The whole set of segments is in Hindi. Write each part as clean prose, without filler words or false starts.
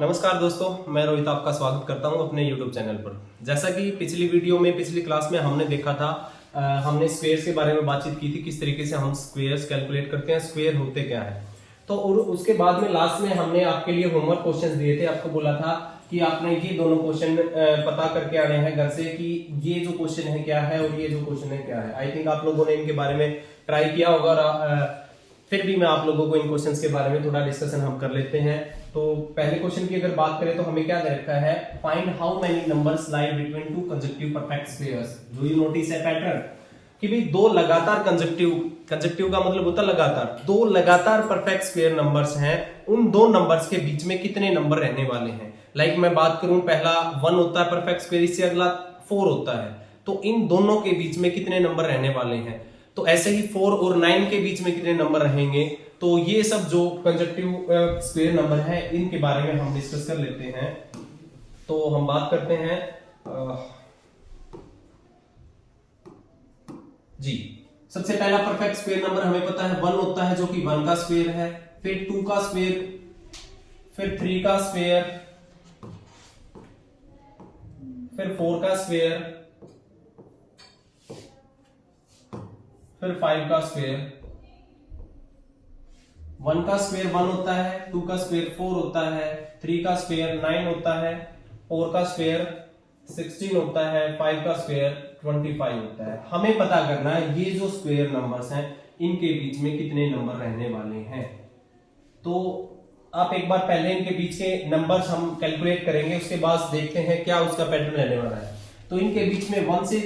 नमस्कार दोस्तों, मैं रोहित आपका स्वागत करता हूं अपने YouTube चैनल पर। जैसा कि पिछली वीडियो में पिछली क्लास में हमने देखा था, हमने स्क्वेयर्स के बारे में बातचीत की थी, किस तरीके से हम स्क्वेयर्स कैलकुलेट करते हैं, स्क्वेयर होते क्या है। तो और उसके बाद में लास्ट में हमने आपके लिए होमवर्क क्वेश्चंस दिए थे। आपको बोला था कि आपने ये दोनों क्वेश्चन पता करके आने हैं घर से कि ये जो क्वेश्चन है क्या है और ये जो क्वेश्चन है क्या है। आई थिंक आप लोगों ने इनके बारे में ट्राई किया होगा और फिर भी मैं आप लोगों को इन क्वेश्चंस के बारे में थोड़ा डिस्कशन हम कर लेते हैं। तो पहले क्वेश्चन की अगर बात करें तो हमें क्या दे रखा है, find how many numbers lie between two consecutive perfect squares. Do you notice A pattern कि भाई दो लगातार कंसेक्यूटिव का मतलब होता है लगातार, दो लगातार परफेक्ट स्क्वायर नंबर्स हैं, उन दो नंबर्स के बीच में कितने नंबर रहने वाले हैं। लाइक मैं बात करूं, पहला 1 होता है परफेक्ट स्क्वायर, इससे अगला 4 होता है, तो इन दोनों के बीच में कितने नंबर रहने वाले हैं। तो ऐसे ही 4 और 9 के बीच में कितने नंबर रहेंगे। तो ये सब जो कंसेक्यूटिव स्क्वायर नंबर है इनके बारे में हम डिस्कस कर लेते हैं। तो हम बात करते हैं जी। सबसे पहला परफेक्ट स्क्वायर नंबर हमें पता है 1 होता है, जो कि 1 का स्क्वायर है, फिर 2 का स्क्वायर, फिर 3 का स्क्वायर, फिर 4 का स्क्वायर, फिर 5 का स्क्वायर। 1 का स्क्वायर 1 होता है, 2 का स्क्वायर 4 होता है, 3 का स्क्वायर 9 होता है, 4 का स्क्वायर 16 होता है, 5 का स्क्वायर 25 होता है। हमें पता करना है ये जो स्क्वायर नंबर्स हैं इनके बीच में कितने नंबर रहने वाले हैं। तो आप एक बार पहले इनके बीच के नंबर्स हम कैलकुलेट करेंगे, उसके बाद देखते हैं क्या उसका पैटर्न रहने वाला है। तो इनके बीच में 1 से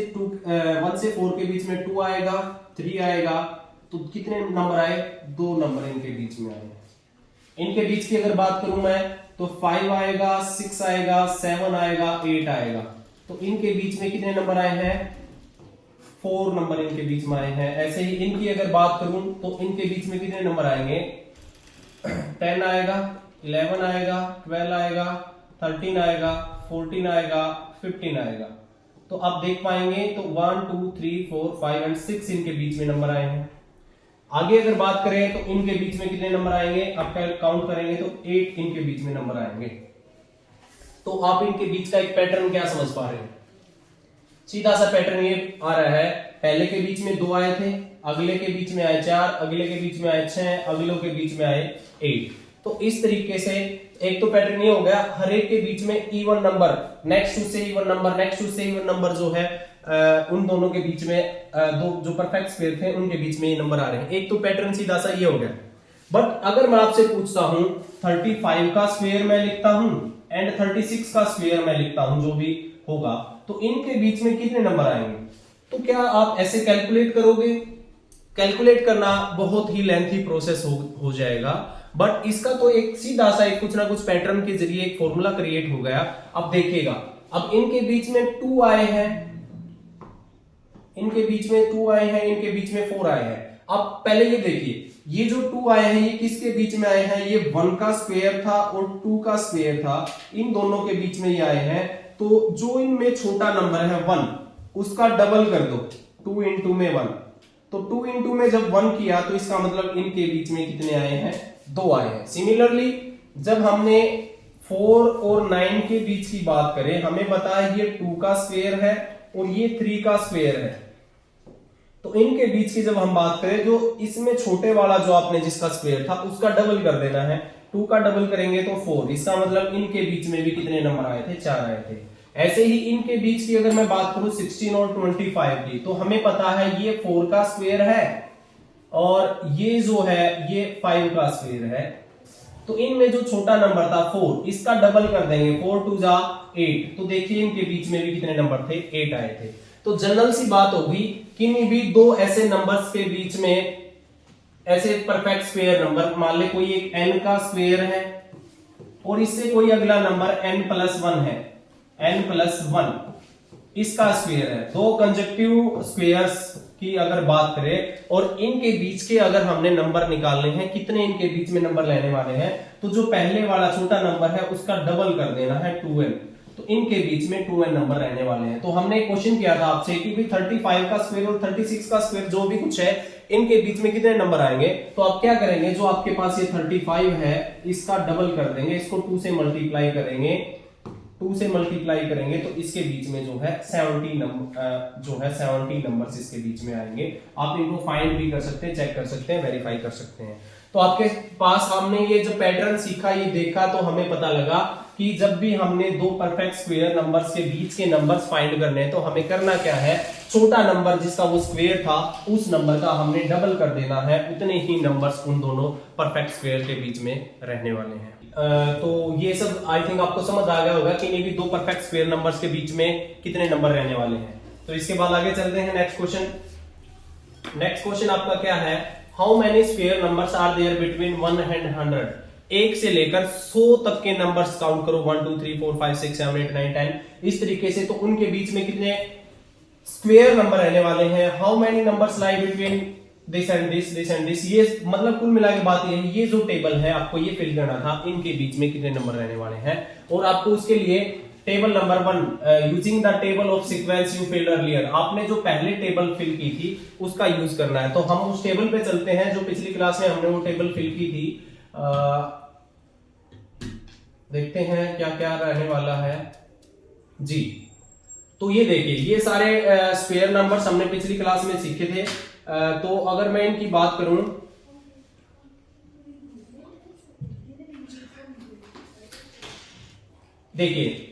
4 के बीच में 2 आएगा, 3 आएगा, तो कितने नंबर आए, 2 नंबर इनके बीच में आए। इनके बीच की अगर बात करूं मैं तो 5 आएगा, 6 आएगा, 7 आएगा, 8 आएगा। तो इनके बीच में कितने नंबर आए हैं, 4 नंबर इनके बीच में आए हैं। ऐसे ही इनकी अगर बात करूं तो इनके बीच में कितने नंबर आएंगे, 10 आएगा, 11 आएगा, 12 आएगा, 13 आएगा, 14 आएगा, 15 आएगा। तो आप देख पाएंगे तो 1 2 3 4 5 और 6 इनके बीच में नंबर आए हैं। आगे अगर बात करें तो इनके बीच में कितने नंबर आएंगे, आप काउंट करेंगे तो 8 इनके बीच में नंबर आएंगे। तो आप इनके बीच का एक पैटर्न क्या समझ पा रहे हैं, सीधा सा पैटर्न ये आ रहा है, पहले के बीच में 2 आए थे, अगले के बीच में आए 4, अगले के बीच में आए 6, अगलों के बीच में आए 8। तो इस तरीके से एक तो पैटर्न ये हो गया, हर एक के बीच में इवन नंबर, नेक्स्ट टू से इवन नंबर, नेक्स्ट टू से इवन नंबर जो है उन दोनों के बीच में दो जो परफेक्ट स्क्वायर थे उनके बीच में ये नंबर आ रहे हैं। एक तो पैटर्न सीधा सा ये हो गया। बट अगर मैं आपसे पूछता हूं 35 का स्क्वायर मैं लिखता हूं एंड 36 का स्क्वायर मैं लिखता हूं, जो भी होगा, तो इनके बीच में कितने नंबर आएंगे। तो क्या आप ऐसे कैलकुलेट करोगे, कैलकुलेट करना बहुत ही लेंथी प्रोसेस हो जाएगा। बट इसका तो एक सीधा सा एक कुछ ना कुछ पैटर्न के जरिए एक फॉर्मूला क्रिएट हो गया। अब देखिएगा, अब इनके बीच में 2 आए हैं, इनके बीच में 2 आए हैं, इनके बीच में 4 आए हैं। अब पहले ये देखिए, ये जो 2 आए हैं ये किसके बीच में आए हैं, ये 1 का स्क्वायर था और 2 का स्क्वायर था, इन दोनों के बीच में ये आए हैं। तो जो इनमें छोटा नंबर है 1, उसका डबल कर दो, 2 इंटू में 1। तो 2 इंटू में जब 1 किया तो इसका मतलब इनके बीच में कितने आए हैं, 2 आए हैं। सिमिलरली जब हमने 4 और 9 के बीच की बात करें, हमें पता है ये 2 का स्क्वायर है और ये 3 का स्क्वायर है। तो इनके बीच की जब हम बात करें, जो इसमें छोटे वाला जो आपने जिसका स्क्वायर था उसका डबल कर देना है, 2 का डबल करेंगे तो 4। इसका मतलब इनके बीच में भी कितने नंबर आए थे, 4 आए थे। ऐसे ही इनके बीच की अगर मैं बात करूं 16 और 25 की, तो हमें पता है ये 4 का स्क्वायर है और ये जो है ये 5 का स्क्वायर है। तो इनमें जो छोटा नंबर था 4, इसका डबल कर देंगे, 4 2 जा 8। तो देखिए इनके बीच में भी कितने नंबर थे, 8 आए थे। तो जनरल सी बात होगी, किन्हीं भी दो ऐसे नंबर्स के बीच में ऐसे परफेक्ट स्क्वायर नंबर, मान ले कोई एक n का स्क्वायर है और इससे कोई अगला नंबर n+1 है, n+1 इसका स्क्वायर है। दो कंसेक्यूटिव स्क्वायर्स की अगर बात करें और इनके बीच के अगर हमने नंबर निकालने हैं, कितने इनके बीच में नंबर लेने वाले हैं, तो जो पहले वाला छोटा नंबर है उसका डबल कर देना है 2n। तो इनके बीच में 2n नंबर रहने वाले हैं। तो हमने एक क्वेश्चन किया था आपसे कि भाई 35 का स्क्वायर और 36 का स्क्वायर जो भी कुछ है इनके बीच में कितने नंबर आएंगे। तो आप क्या करेंगे, जो आपके पास ये 35 है इसका डबल कर देंगे, इसको 2 से मल्टीप्लाई करेंगे, 2 से मल्टीप्लाई करेंगे तो इसके बीच में जो है 70 नंबर्स इसके बीच में आएंगे। आप इनको फाइंड भी कर सकते हैं, चेक कर सकते हैं, वेरीफाई कर सकते हैं। तो आपके पास हमने ये जो पैटर्न सीखा, ये देखा, तो हमें पता लगा कि जब भी हमने दो परफेक्ट स्क्वायर नंबर्स के बीच के नंबर्स फाइंड करने हैं तो हमें करना क्या है, छोटा नंबर जिसका वो स्क्वायर था उस नंबर का हमने डबल कर देना है, उतने ही नंबर्स उन दोनों परफेक्ट स्क्वायर के बीच में रहने वाले हैं। तो ये सब आई थिंक आपको समझ आ गया होगा कि भी दो परफेक्ट स्क्वायर नंबर्स के बीच में कितने नंबर रहने वाले हैं। तो इसके बाद आगे चलते हैं नेक्स्ट क्वेश्चन। नेक्स्ट क्वेश्चन आपका क्या है, how many square numbers are there between 1 and 100। 1 से लेकर 100 तक के नंबर्स काउंट करो, 1 2 3 4 5 6 7 8 9 10 इस तरीके से। तो उनके बीच में कितने स्क्वायर नंबर रहने वाले हैं। How many numbers lie between this and this, this and this. ये मतलब कुल मिला के बात ये है, ये जो टेबल है आपको ये फिल करना था, इनके बीच में कितने नंबर रहने वाले हैं। और आपको उसके लिए table number 1 using the table of sequence you field earlier, आपने जो पहले टेबल फिल की थी उसका यूज करना है। तो हम उस टेबल पे चलते हैं जो पिछली क्लास में हमने वो टेबल फिल की थी। देखते हैं क्या क्या रहने वाला है जी। तो ये देखिए, ये सारे स्क्वायर नंबर्स हमने पिछली क्लास में सीखे थे। तो अगर मैं इनकी बात करूं, देखिए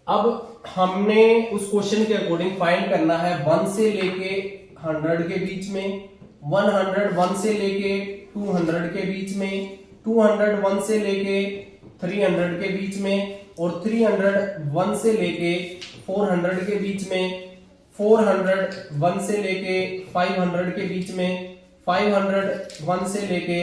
अब हमने उस क्वेश्चन के अकॉर्डिंग फाइंड करना है 1 से लेके 100 के बीच में, 101 से लेके 200 के बीच में, 201 से लेके 300 के बीच में, और 301 से लेके 400 के बीच में, 401 से लेके 500 के बीच में, 501 से लेके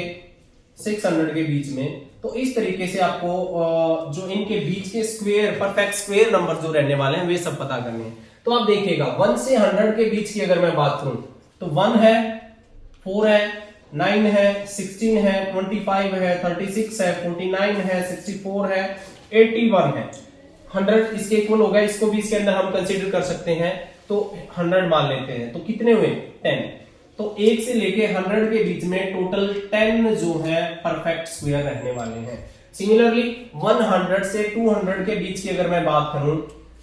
600 के बीच में। तो इस तरीके से आपको जो इनके बीच के स्क्वायर, परफेक्ट स्क्वायर नंबर जो रहने वाले हैं वे सब पता करने हैं। तो आप देखिएगा 1 से 100 के बीच की अगर मैं बात करूं तो 1 है, 4 है, 9 है, 16 है, 25 है, 36 है, 49 है, 64 है, 81 है, 100 इसके इक्वल होगा। इसको भी इसके अंदर हम कंसीडर कर सकते हैं, तो 100 मान लेते हैं। तो कितने हुए 10। तो 1 से लेके 100 के बीच में टोटल 10 जो है परफेक्ट स्क्वायर रहने वाले हैं। सिमिलरली 100 से 200 के बीच की अगर मैं बात करूं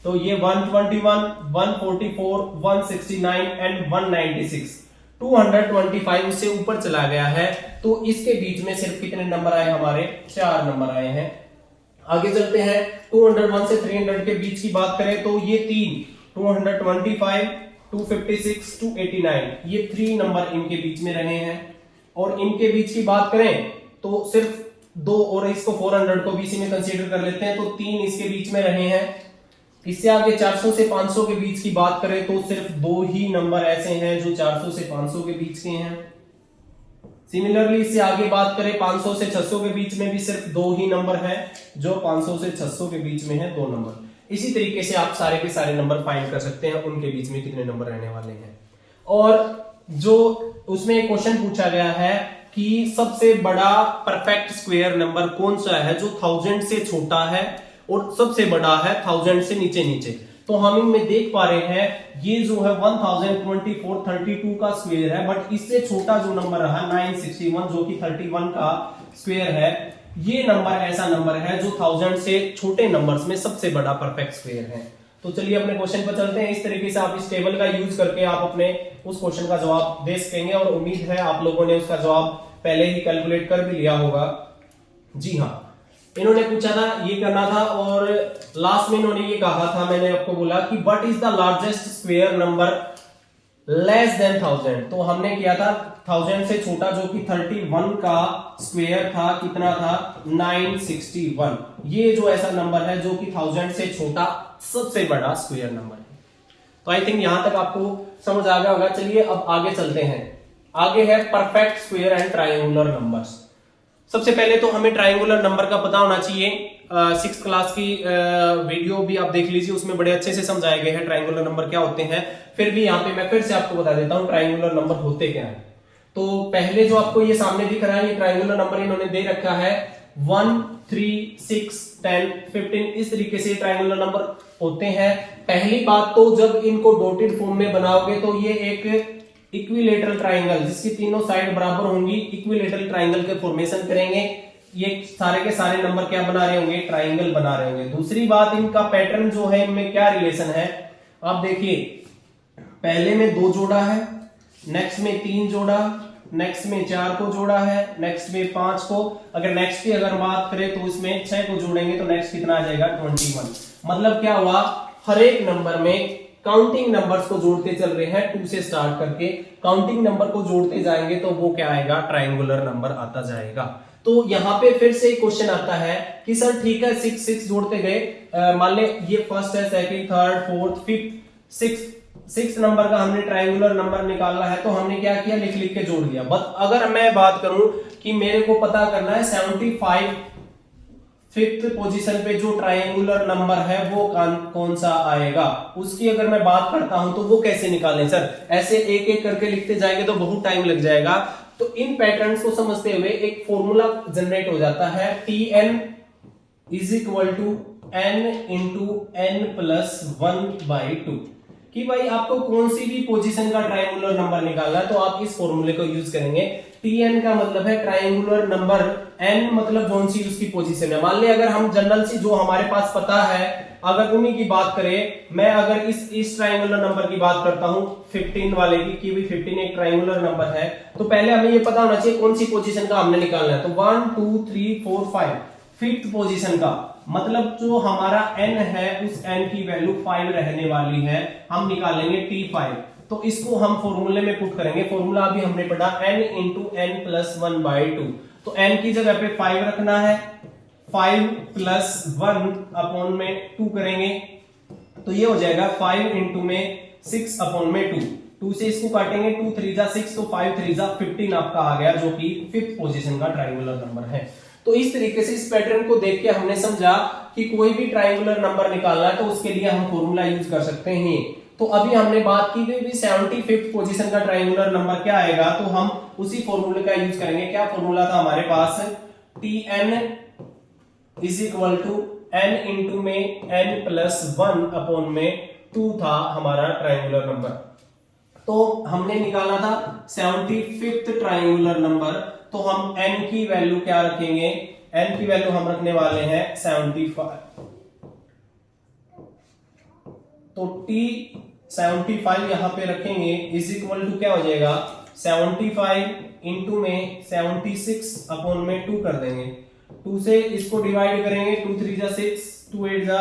तो ये 121, 144, 169 एंड 196, 225 उससे ऊपर चला गया है। तो इसके बीच में सिर्फ कितने नंबर आए हमारे, 4 नंबर आए हैं। आगे चलते हैं, 201 से 300 के बीच की बात करें तो ये 3, 225, 256, 289, ये 3 नंबर इनके बीच में रहे हैं। और इनके बीच की बात करें तो सिर्फ 2, और इसको 400 को भी इसी में कंसीडर कर लेते हैं, तो 3 इसके बीच में रहे हैं। इससे आगे 400 से 500 के बीच की बात करें तो सिर्फ 2 ही नंबर ऐसे हैं जो 400 से 500 के बीच के हैं। सिमिलरली इससे आगे बात करें 500 से 600 के बीच में भी सिर्फ 2 ही नंबर हैं जो 500 से 600 के बीच में है, 2 नंबर। इसी तरीके से आप सारे के सारे नंबर फाइंड कर सकते हैं, उनके बीच में कितने नंबर रहने वाले हैं। और जो उसमें एक क्वेश्चन पूछा गया है कि सबसे बड़ा परफेक्ट स्क्वायर नंबर कौन सा है जो 1000 से छोटा है और सबसे बड़ा है 1000 से नीचे नीचे। तो हम इनमें देख पा रहे हैं ये जो है 102432 का स्क्वायर है, बट इससे छोटा जो नंबर रहा 961 जो कि 31 का स्क्वायर है, ये नंबर ऐसा नंबर है जो 1000 से छोटे नंबर्स में सबसे बड़ा परफेक्ट स्क्वायर है। तो चलिए अपने क्वेश्चन पर चलते हैं। इस तरीके से आप इस टेबल का यूज करके आप अपने उस क्वेश्चन का जवाब दे सकेंगे, और उम्मीद है आप लोगों ने उसका जवाब पहले ही कैलकुलेट कर भी लिया होगा। जी हाँ, इन्होंने पूछा था, ये करना था, और लास्ट में इन्होंने ये कहा था, मैंने आपको बोला कि what is the largest square number less than 1000। तो हमने किया था 1000 से छोटा जो कि 31 का स्क्वायर था, कितना था 961। ये जो ऐसा नंबर है जो कि 1000 से छोटा सबसे बड़ा स्क्वायर नंबर है। तो आई थिंक यहां तक आपको समझ आ गया होगा। चलिए अब आगे चलते हैं। आगे है perfect square and triangular numbers. सबसे पहले तो हमें ट्रायंगुलर नंबर का पता होना चाहिए। 6th क्लास की वीडियो भी आप देख लीजिए, उसमें बड़े अच्छे से समझाए गए हैं ट्रायंगुलर नंबर क्या होते हैं। फिर भी यहाँ पे मैं फिर से आपको बता देता हूँ ट्रायंगुलर नंबर होते क्या है। तो पहले जो आपको ये सामने दिख रहा है, ये ट्रायंगुलर नंबर इन्होंने दे रखा है 1, 3, 6, 10, 15 इस तरीके से ट्रायंगुलर नंबर होते हैं। पहली बात तो जब इनको डॉटेड फॉर्म में बनाओगे तो ये एक इक्विलेटरल ट्रायंगल जिसकी तीनों साइड बराबर होंगी, इक्विलेटरल ट्रायंगल के फॉर्मेशन करेंगे। ये सारे के सारे नंबर क्या बना रहे होंगे, ट्रायंगल बना रहे होंगे। दूसरी बात, इनका पैटर्न जो है, इनमें क्या रिलेशन है आप देखिए, पहले में 2 जोड़ा है, नेक्स्ट में 3 जोड़ा, नेक्स्ट में 4 को जोड़ा है, नेक्स्ट में 5 को, अगर नेक्स्ट की अगर बात करें तो इसमें 6 को जोड़ेंगे तो नेक्स्ट कितना आ जाएगा 21। मतलब क्या हुआ, हर एक नंबर में काउंटिंग नंबर्स को जोड़ते चल रहे हैं, 2 से स्टार्ट करके काउंटिंग नंबर को जोड़ते जाएंगे तो वो क्या आएगा, ट्रायंगुलर नंबर आता जाएगा। तो यहाँ पे फिर से क्वेश्चन आता है कि सर ठीक है 6 जोड़ते गए, मान ले ये फर्स्ट है, second, third, fourth, fifth, six number का हमने ट्रायंगुलर नंबर निकालना है तो हमने क्या किया, लिख लिख के जोड़ दिया। बट अगर मैं बात करूं कि मेरे को पता करना है 75 फिफ्थ पोजीशन पे जो ट्रायंगुलर नंबर है वो कौन सा आएगा, उसकी अगर मैं बात करता हूं तो वो कैसे निकालें सर, ऐसे एक एक करके लिखते जाएंगे तो बहुत टाइम लग जाएगा। तो इन पैटर्न्स को समझते हुए एक फॉर्मूला जनरेट हो जाता है, Tn is equal to n into n plus 1/2, कि भाई आपको कौन सी भी पोजीशन का ट्रायंगुलर नंबर निकालना है तो आप इस फॉर्मूले को यूज करेंगे। Tn का मतलब है ट्रायंगुलर नंबर, n मतलब कौन सी उसकी पोजीशन है। मान ले अगर हम जनरल सी जो हमारे पास पता है, अगर उन्हीं की बात करें, मैं अगर इस ट्रायंगुलर नंबर की बात करता हूं 15 वाले की, कि भाई 15 एक ट्रायंगुलर नंबर है, तो पहले हमें ये पता होना चाहिए कौन सी पोजीशन का हमने निकालना है। तो 1 2 3 4 5 फिफ्थ पोजीशन का मतलब जो हमारा n है उस n की वैल्यू 5 रहने वाली है, हम निकालेंगे T5। तो इसको हम फॉर्मूले में पुट करेंगे। फॉर्मूला अभी हमने पढ़ा n इंटू n प्लस 1/2। तो n की जगह पे 5 रखना है, 5 प्लस 1 अपॉन में 2 करेंगे तो ये हो जाएगा 5 इंटू में 6 अपॉन में 2। 2 से इसको काटेंगे, 2 3 जा 6 तो 5 3 जा 15 आपका आ गया, जो कि फिफ्थ पोजीशन का ट्रायंगुलर नंबर है। तो इस तरीके से इस पैटर्न को देख के हमने समझा कि कोई भी ट्रायंगुलर नंबर निकालना है तो उसके लिए हम फॉर्मूला यूज कर सकते हैं। तो अभी हमने बात की कि 75th पोजीशन का ट्रायंगुलर नंबर क्या आएगा, तो हम उसी फॉर्मूले का यूज करेंगे। क्या फॉर्मूला था हमारे पास, Tn is equal to n into में n प्लस 1 अपॉन में 2 था हमारा ट्रायंगुलर नंबर। तो हमने निकाला था 75th ट्रायंगुलर नंबर, तो हम n की वैल्यू क्या रखेंगे, n की वैल्यू हम रखने वाले हैं 75। तो T75 यहां पे रखेंगे इज इक्वल टू क्या हो जाएगा 75 इंटू में 76 अपॉन में 2 कर देंगे। 2 से इसको डिवाइड करेंगे, 2 3 जा 6, 2 8 जा,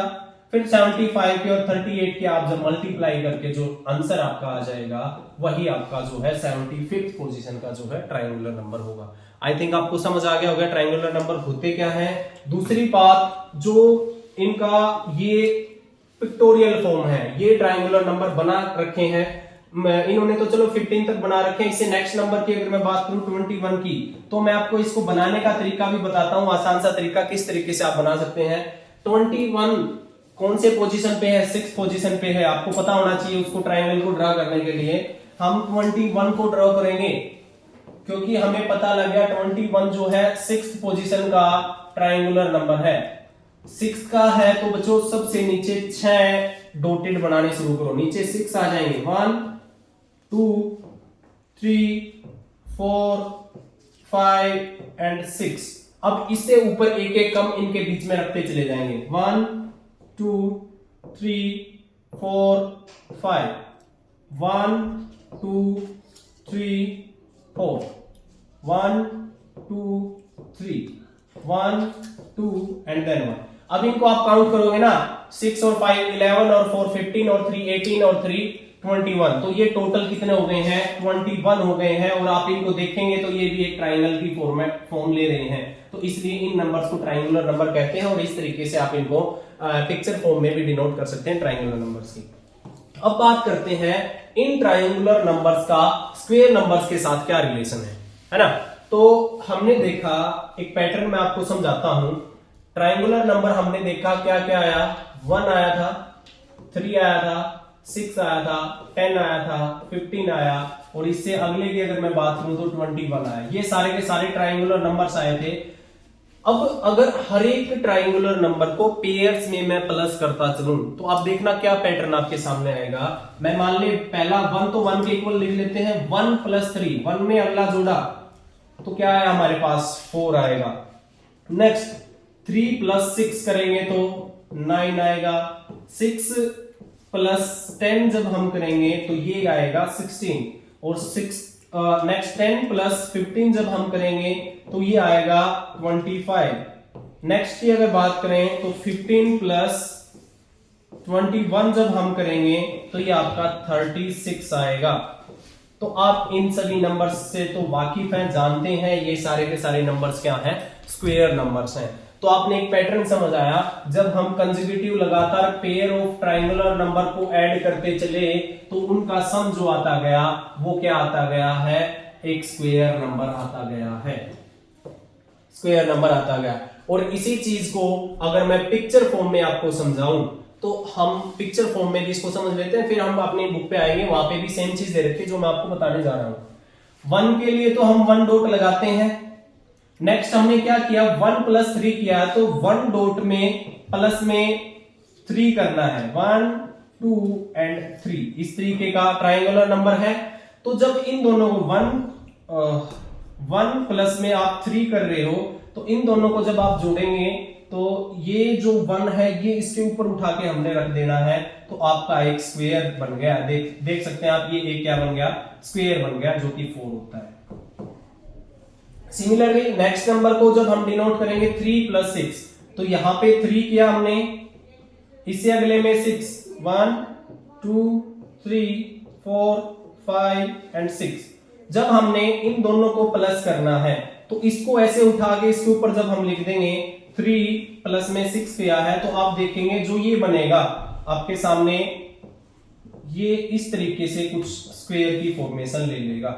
फिर 75 के और 38 के आप जब मल्टीप्लाई करके जो आंसर आपका आ जाएगा वही आपका जो है 75th पोजीशन का जो है ट्रायंगुलर नंबर होगा। आई थिंक आपको समझ आ गया होगा ट्रायंगुलर नंबर होते क्या है। दूसरी बात, जो इनका ये पिक्टोरियल फॉर्म है, ये ट्रायंगुलर नंबर बना रखे हैं इन्होंने, तो चलो 15 तक बना रखे हैं। इससे नेक्स्ट नंबर की अगर मैं बात करूं 21 की, तो मैं आपको इसको बनाने का तरीका भी बताता हूं, आसान सा तरीका किस तरीके से आप बना सकते हैं। 21 कौन से पोजीशन पे है, 6th पोजीशन पे है, आपको पता होना चाहिए उसको ट्रायंगल को ड्रा करने के लिए। हम 21 को ड्रॉ करेंगे क्योंकि हमें पता लग गया 21 जो है 6th पोजीशन का ट्रायंगुलर नंबर है। 6 का है तो बच्चों सबसे नीचे 6 डॉटेड बनाने शुरू करो, नीचे 6 आ जाएंगे, 1 2 3 4 5 एंड 6। अब इससे ऊपर एक एक कम इनके बीच में रखते चले जाएंगे, 1 2 3 4 5 1 2 3 4 1 2 3 1 2 एंड देन 1। अब इनको आप काउंट करोगे ना, 6 और 5 11 और 4 15 और 3 18 और 3 21, तो ये टोटल कितने हो गए हैं 21 हो गए हैं। और आप इनको देखेंगे तो ये भी एक ट्रायंगल की फॉर्म ले रहे हैं, तो इसलिए इन नंबर्स को ट्रायंगुलर नंबर कहते हैं। और इस तरीके से आप इनको पिक्चर फॉर्म में भी डिनोट कर सकते हैं ट्रायंगुलर नंबर्स की। अब बात करते हैं इन ट्रायंगुलर नंबर्स का स्क्वायर नंबर्स के साथ क्या रिलेशन है ना। तो हमने देखा एक पैटर्न मैं आपको समझाता हूं। ट्रायंगुलर नंबर हमने देखा क्या क्या आया, 1 आया था, 3 आया था, 6 आया था, 10 आया था, 15 आया, और इससे अगले की अगर मैं बात करूं तो 21 आया। ये सारे के सारे ट्रायंगुलर नंबर्स आए थे। अब अगर हर एक ट्राइंगुलर नंबर को पेयर्स में मैं प्लस करता चलूं तो आप देखना क्या पैटर्न आपके सामने आएगा। मैं मान ले पहला 1 तो 1 के इक्वल लिख लेते हैं, 1 + 3, 1 में अगला जोड़ा तो क्या आया हमारे पास 4 आएगा। नेक्स्ट 3 + 6 करेंगे तो 9 आएगा। 6 + 10 जब हम करेंगे तो ये आएगा 16। और 6 नेक्स्ट 10 + 15 जब हम करेंगे तो ये आएगा 25। नेक्स्ट की अगर बात करें तो 15 + 21 जब हम करेंगे तो ये आपका 36 आएगा। तो आप इन सभी नंबर्स से तो वाकिफ हैं, जानते हैं ये सारे के सारे नंबर्स क्या हैं, स्क्वायर नंबर्स हैं। तो आपने एक पैटर्न समझ आया, जब हम कंसेक्यूटिव लगातार पेयर ऑफ ट्राइंगुलर नंबर को ऐड करते चले तो उनका सम जो आता गया वो क्या आता गया है, एक स्क्वायर नंबर आता गया है, स्क्वायर नंबर आता गया। और इसी चीज को अगर मैं पिक्चर फॉर्म में आपको समझाऊं तो हम पिक्चर फॉर्म में भी इसको समझ लेते हैं, फिर हम अपनी बुक पे आएंगे, वहां पे भी सेम चीज दे रखी है जो मैं आपको बताने जा रहा हूं। 1 के लिए तो हम 1 डॉट लगाते हैं। नेक्स्ट हमने क्या किया, 1 + 3 किया तो 1 डॉट में प्लस में 3 करना है, 1 2 and 3 इस तरीके का ट्राइंगुलर नंबर है। तो जब इन दोनों को 1 प्लस में आप 3 कर रहे हो तो इन दोनों को जब आप जोड़ेंगे तो ये जो 1 है ये इसके ऊपर उठा के हमने रख देना है, तो आपका एक स्क्वायर बन गया। देख सकते हैं आप, ये एक क्या बन गया, स्क्वायर बन गया, जो कि 4 होता है। सिमिलरली नेक्स्ट नंबर को जब हम डिनोट करेंगे 3 + 6, तो यहां पे 3 किया हमने, इससे अगले में 6, 1 2 3 4 5 and 6। जब हमने इन दोनों को प्लस करना है तो इसको ऐसे उठा के इसके ऊपर जब हम लिख देंगे 3 प्लस में 6 किया है, तो आप देखेंगे जो ये बनेगा आपके सामने, ये इस तरीके से कुछ स्क्वायर की फॉर्मेशन ले लेगा,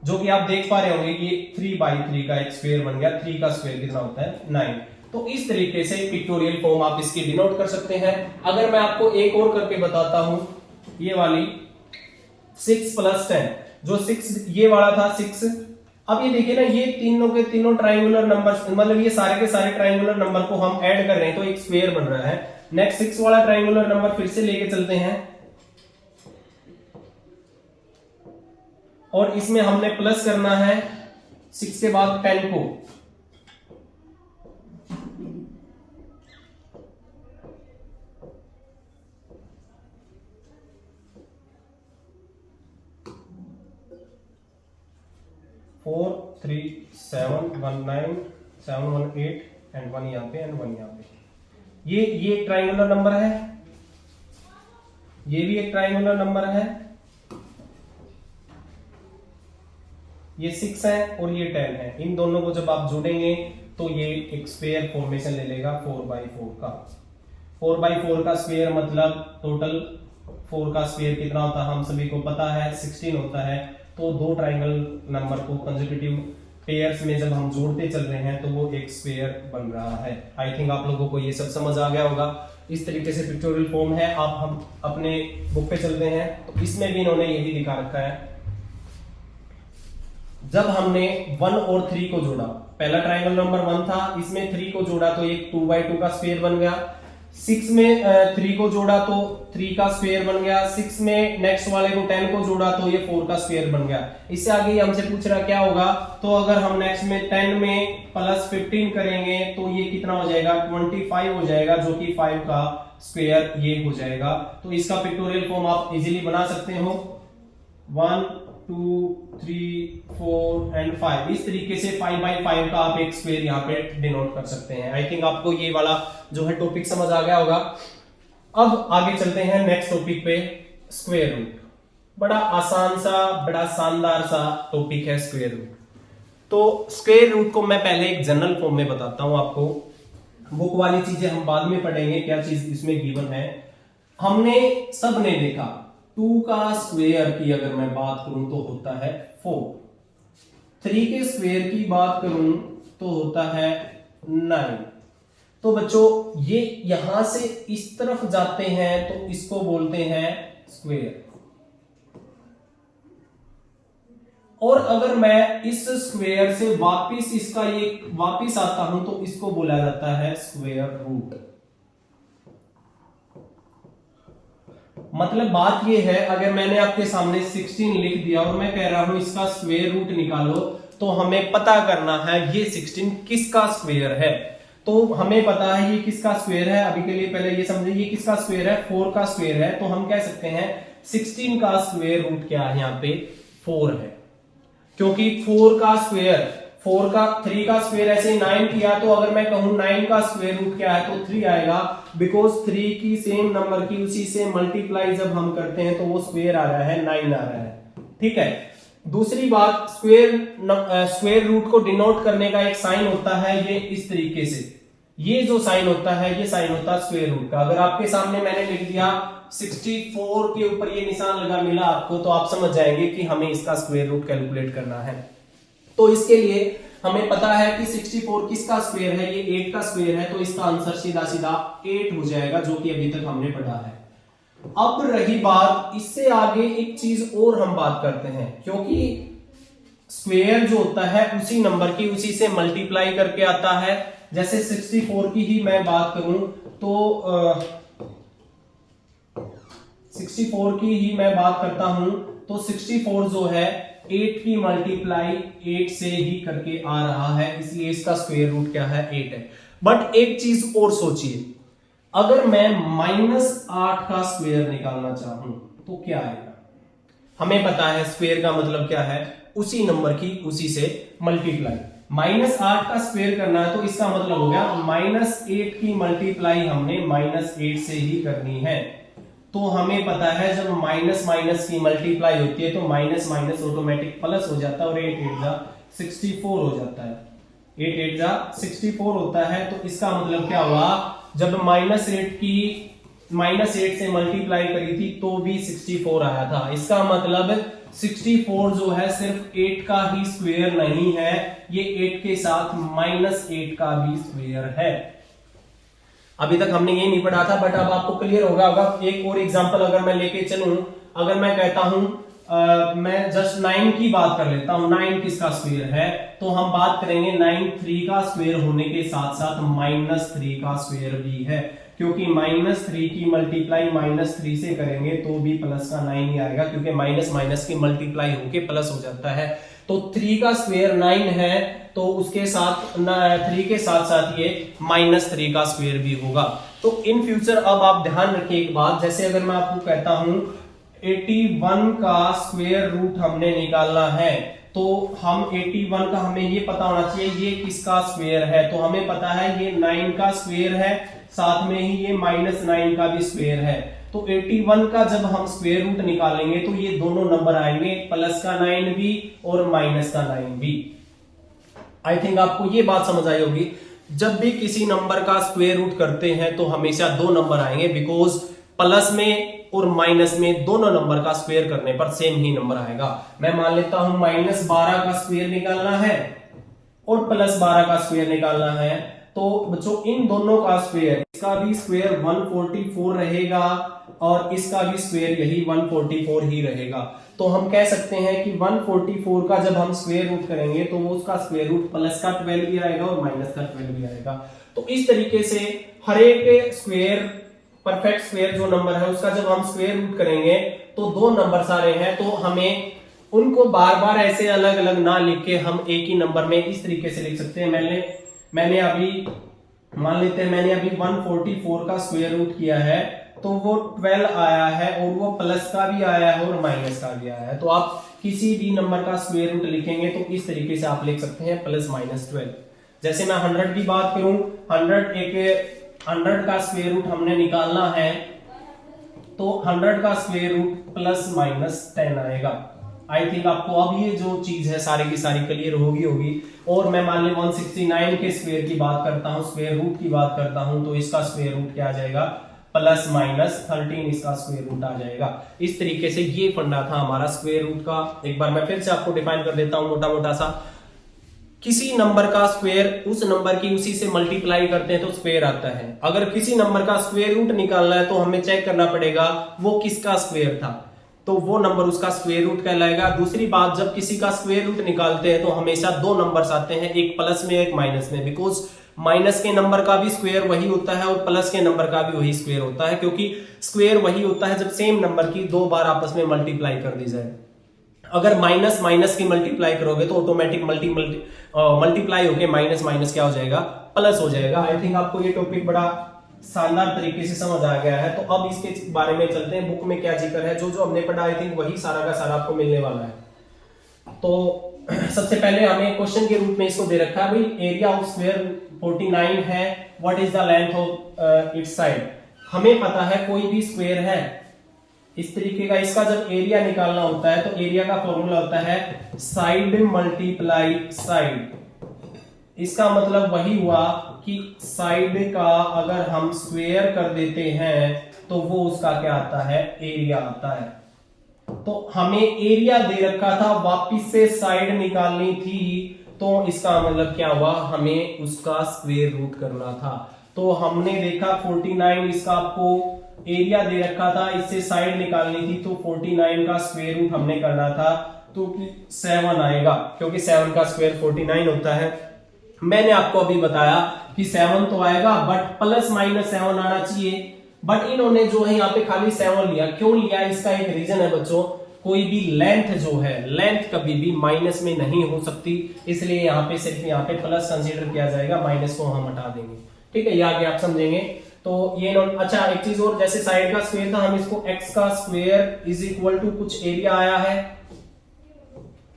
जो कि आप देख पा रहे होंगे कि 3/3 का एक स्क्वायर बन गया। 3 का स्क्वायर कितना होता है, 9। तो इस तरीके से पिक्टोरियल फॉर्म आप इसकी डिनोट कर सकते हैं। अगर मैं आपको एक और करके बताता हूं, ये वाली 6 + 10, जो 6 ये वाला था 6। अब ये देखिए ना, ये तीनों के तीनों ट्राइंगुलर नंबर्स, मतलब ये सारे के सारे ट्राइंगुलर नंबर को हम ऐड कर रहे हैं तो एक स्क्वायर बन रहा है। नेक्स्ट 6 वाला ट्राइंगुलर नंबर फिर से लेके चलते हैं और इसमें हमने प्लस करना है 6 के बाद 10 को, फोर 3 7 1 9 7 1 8 एंड 1 यहाँ पे एंड 1 यहाँ पे। ये एक ट्राइंगुलर नंबर है, ये भी एक ट्राइंगुलर नंबर है, ये 6 है और ये 10 है। इन दोनों को जब आप जोड़ेंगे तो ये एक स्क्वायर फॉर्मेशन ले लेगा 4/4 का। 4/4 का स्क्वायर मतलब टोटल 4 का स्क्वायर कितना होता है हम सभी को पता है, 16 होता है। तो दो ट्राइंगल नंबर को कंसेक्यूटिव पेयर्स में जब हम जोड़ते चल रहे हैं तो वो एक स्क्वायर बन रहा है। आई थिंक आप लोगों को ये सब समझ आ गया होगा। इस तरीके से पिक्टोरियल फॉर्म है। आप हम अपने बुक पे चलते हैं तो इसमें भी इन्होंने यही दिखा रखा है। जब हमने 1 और 3 को जोड़ा, पहला ट्राइंगल नंबर 1 था, इसमें 3 को जोड़ा तो एक 2/2 का स्क्वायर बन गया। 6 में 3 को जोड़ा तो 3 का स्क्वायर बन गया। 6 में नेक्स्ट वाले को 10 को जोड़ा तो ये 4 का स्क्वायर बन गया। इससे आगे हमसे पूछ रहा क्या होगा, तो अगर हम नेक्स्ट में 10 में +15 करेंगे तो ये कितना हो जाएगा, 25 हो जाएगा, जो कि 5 का स्क्वायर ये हो जाएगा। तो इसका पिक्टोरियल फॉर्म आप इजीली बना सकते हो, 1 2 3 4 एंड 5। इस तरीके से 5/5 का आप एक स्क्वायर यहाँ पे डिनोट कर सकते हैं। आई थिंक आपको ये वाला जो है टॉपिक समझ आ गया होगा। अब आगे चलते हैं नेक्स्ट टॉपिक पे, स्क्वायर रूट। बड़ा आसान सा, बड़ा शानदार सा टॉपिक है स्क्वायर रूट। तो स्क्वायर रूट को मैं पहले एक जनरल फॉर्म में बताता हूं आपको, बुक वाली चीजें हम बाद में पढ़ेंगे, क्या चीज इसमें गिवन है। हमने सब ने देखा 2 का स्क्वायर की अगर मैं बात करूं तो होता है 4, 3 के स्क्वायर की बात करूं तो होता है 9। तो बच्चों ये यहां से इस तरफ जाते हैं तो इसको बोलते हैं स्क्वायर, और अगर मैं इस स्क्वायर से वापिस इसका ये वापिस आता हूं तो इसको बोला जाता है स्क्वायर रूट। मतलब बात ये है, अगर मैंने आपके सामने 16 लिख दिया और मैं कह रहा हूं इसका स्क्वायर रूट निकालो, तो हमें पता करना है ये 16 किसका स्क्वायर है। तो हमें पता है ये किसका स्क्वायर है। अभी के लिए पहले ये समझिए ये किसका स्क्वायर है, 4 का स्क्वायर है। तो हम कह सकते हैं 16 का स्क्वायर रूट क्या है, यहाँ पे 4 है, क्योंकि 4 का स्क्वायर 3 का स्क्वायर ऐसे 9 किया, तो अगर मैं कहूं 9 का स्क्वायर रूट क्या है तो 3 आएगा, बिकॉज 3 की सेम नंबर की उसी से मल्टीप्लाई जब हम करते हैं तो वो स्क्वायर आ रहा है, 9 आ रहा है। ठीक है। दूसरी बात, स्क्वायर रूट को डिनोट करने का एक साइन होता है ये इस तरीके से, ये जो साइन होता है ये साइन होता है स्क्वायर रूट का। अगर आपके सामने मैंने लिख दिया 64 के ऊपर ये निशान लगा मिला आपको, तो आप समझ जाएंगे कि हमें इसका स्क्वायर रूट कैलकुलेट करना है। तो इसके लिए हमें पता है कि 64 किसका स्क्वायर है, ये 8 का स्क्वायर है, तो इसका आंसर सीधा सीधा 8 हो जाएगा, जो कि अभी तक हमने पढ़ा है। अब रही बात, इससे आगे एक चीज और हम बात करते हैं, क्योंकि स्क्वायर जो होता है उसी नंबर की उसी से मल्टीप्लाई करके आता है। जैसे 64 की ही मैं बात करूं तो 64 की ही मैं बात करता हूं तो 64 जो है 8 की मल्टीप्लाई 8 से ही करके आ रहा है, इसलिए इसका स्क्वायर रूट क्या है, 8 है। बट एक चीज और सोचिए, अगर मैं -8 का स्क्वायर निकालना चाहूं तो क्या आएगा। हमें पता है स्क्वायर का मतलब क्या है, उसी नंबर की उसी से मल्टीप्लाई। -8 का स्क्वायर करना है तो इसका मतलब हो गया -8 की मल्टीप्लाई हमने -8 से ही करनी है। तो हमें पता है जब माइनस माइनस की मल्टीप्लाई होती है तो माइनस माइनस ऑटोमेटिक प्लस हो जाता है, और 8 8 जा 64 हो जाता है, 8 8 जा 64 होता है। तो इसका मतलब क्या हुआ, जब -8 से मल्टीप्लाई करी थी तो भी 64 आया था। इसका मतलब 64 जो है सिर्फ 8 का ही स्क्वायर नहीं है, ये 8 के साथ -8 का भी स्क्वायर है। अभी तक हमने ये नहीं पढ़ा था, बट अब आपको क्लियर होगा। एक और एग्जांपल अगर मैं लेके चलूं, अगर मैं कहता हूं मैं जस्ट 9 की बात कर लेता हूं, 9 किसका स्क्वायर है, तो हम बात करेंगे 9 3 का स्क्वायर होने के साथ साथ -3 का स्क्वायर भी है, क्योंकि -3 की मल्टीप्लाई -3 से करेंगे तो भी प्लस का 9 ही आएगा, क्योंकि माइनस माइनस की मल्टीप्लाई होके प्लस हो जाता है। तो 3 का स्क्वायर 9 है, तो उसके साथ 3 के साथ साथ ये -3 का स्क्वायर भी होगा। तो इन फ्यूचर अब आप ध्यान रखिए एक बात, जैसे अगर मैं आपको कहता हूं 81 का स्क्वायर रूट हमने निकालना है, तो हम 81 का हमें ये पता होना चाहिए ये किसका स्क्वायर है। तो हमें पता है ये 9 का स्क्वायर है, साथ में ही ये -9 का भी स्क्वायर है। तो 81 का जब हम स्क्वायर रूट निकालेंगे तो ये दोनों नंबर आएंगे, प्लस का 9 भी और माइनस का 9 भी। आई थिंक आपको ये बात समझ आई होगी। जब भी किसी नंबर का स्क्वायर रूट करते हैं तो हमेशा 2 नंबर आएंगे, बिकॉज प्लस में और माइनस में दोनों नंबर का स्क्वायर करने पर सेम ही नंबर आएगा। मैं मान लेता हूं -12 का स्क्वायर निकालना है और +12 का स्क्वायर निकालना है, तो बच्चों इन दोनों का स्क्वायर, इसका भी स्क्वायर 144 रहेगा और इसका भी स्क्वायर यही 144 ही रहेगा। तो हम कह सकते हैं कि 144 का जब हम स्क्वायर रूट करेंगे तो वो उसका स्क्वायर रूट प्लस का 12 भी आएगा और माइनस का 12 भी आएगा। तो इस तरीके से हर एक स्क्वायर, परफेक्ट स्क्वायर जो नंबर है उसका जब हम स्क्वायर रूट करेंगे तो 2 नंबर सारे हैं, तो हमें उनको बार बार ऐसे अलग अलग ना लिख के हम एक ही नंबर में इस तरीके से लिख सकते हैं। मैंने अभी मान लेते हैं मैंने अभी 144 का स्क्वायर रूट किया है, तो वो 12 आया है और वो प्लस का भी आया है और माइनस का भी आया है। तो आप किसी भी नंबर का स्क्वायर रूट लिखेंगे तो इस तरीके से आप लिख सकते हैं +-12। जैसे मैं 100 की बात करूं, 100 का स्क्वायर रूट हमने निकालना है, तो 100 का स्क्वायर रूट +-10 आएगा। आई थिंक आपको अब ये जो चीज है सारी की सारी क्लियर होगी। और मैं मान ली 169 के स्क्वायर की बात करता हूं, स्क्वायर रूट की बात करता हूं, तो इसका स्क्वायर रूट क्या आ जाएगा, +-13 इसका स्क्वायर रूट आ जाएगा। इस तरीके से ये फंडा था हमारा स्क्वायर रूट का। एक बार मैं फिर से आपको डिफाइन कर देता हूं मोटा मोटा सा। किसी नंबर का स्क्वायर उस नंबर की उसी से मल्टीप्लाई करते हैं तो स्क्वायर आता है। अगर किसी नंबर का स्क्वायर रूट निकालना है तो हमें चेक करना पड़ेगा वो किसका स्क्वायर था। तो वो नंबर उसका स्क्वायर रूट कहलाएगा। दूसरी बात, जब किसी का स्क्वायर रूट निकालते हैं तो हमेशा दो नंबर्स आते हैं, एक प्लस में एक माइनस में, बिकॉज माइनस के नंबर का भी स्क्वायर वही होता है और प्लस के नंबर का भी वही स्क्वायर होता है, क्योंकि स्क्वायर वही होता है जब सेम नंबर की दो बार आपस में मल्टीप्लाई कर दी जाए। अगर माइनस माइनस की मल्टीप्लाई करोगे तो ऑटोमेटिक मल्टीप्लाई होके माइनस माइनस क्या हो जाएगा, प्लस हो जाएगा। आई थिंक आपको ये टॉपिक बड़ा शानदार तरीके से समझ आ गया है। तो अब इसके बारे में चलते हैं, बुक में क्या जिक्र है, जो जो हमने पढ़ा आई थिंक वही सारा का सारा आपको मिलने वाला है। तो सबसे पहले हमें क्वेश्चन के रूप में इसको दे रखा है, भाई एरिया ऑफ स्क्वायर 49 है, what is the length of its side. हमें पता है कोई भी स्क्वायर है इस तरीके का, इसका जब एरिया निकालना होता है तो एरिया का फॉर्मूला होता है साइड मल्टीप्लाई साइड। इसका मतलब वही हुआ कि साइड का अगर हम स्क्वायर कर देते हैं तो वो उसका क्या आता है, एरिया आता है। तो हमें एरिया दे रखा था, वापिस से साइड निकालनी थी, तो इसका मतलब क्या हुआ, हमें उसका स्क्वायर रूट करना था। तो हमने देखा 49, इसका आपको एरिया दे रखा था, इससे साइड निकालनी थी, तो 49 का स्क्वायर रूट हमने करना था, तो 7 आएगा, क्योंकि 7 का स्क्वायर 49 होता है। मैंने आपको अभी बताया कि 7 तो आएगा, बट प्लस माइनस 7 आना चाहिए, बट इन्होंने जो है यहाँ पे खाली 7 लिया। क्यों लिया, इसका एक रीजन है बच्चों, कोई भी लेंथ जो है, लेंथ कभी भी माइनस में नहीं हो सकती, इसलिए यहाँ पे सिर्फ यहाँ पे प्लस कंसीडर किया जाएगा, माइनस को हम हटा देंगे। ठीक है, ये आगे आप समझेंगे। तो ये अच्छा एक चीज और, जैसे साइड का स्क्वायर था, हम इसको x का स्क्वायर इज इक्वल टू कुछ एरिया आया है,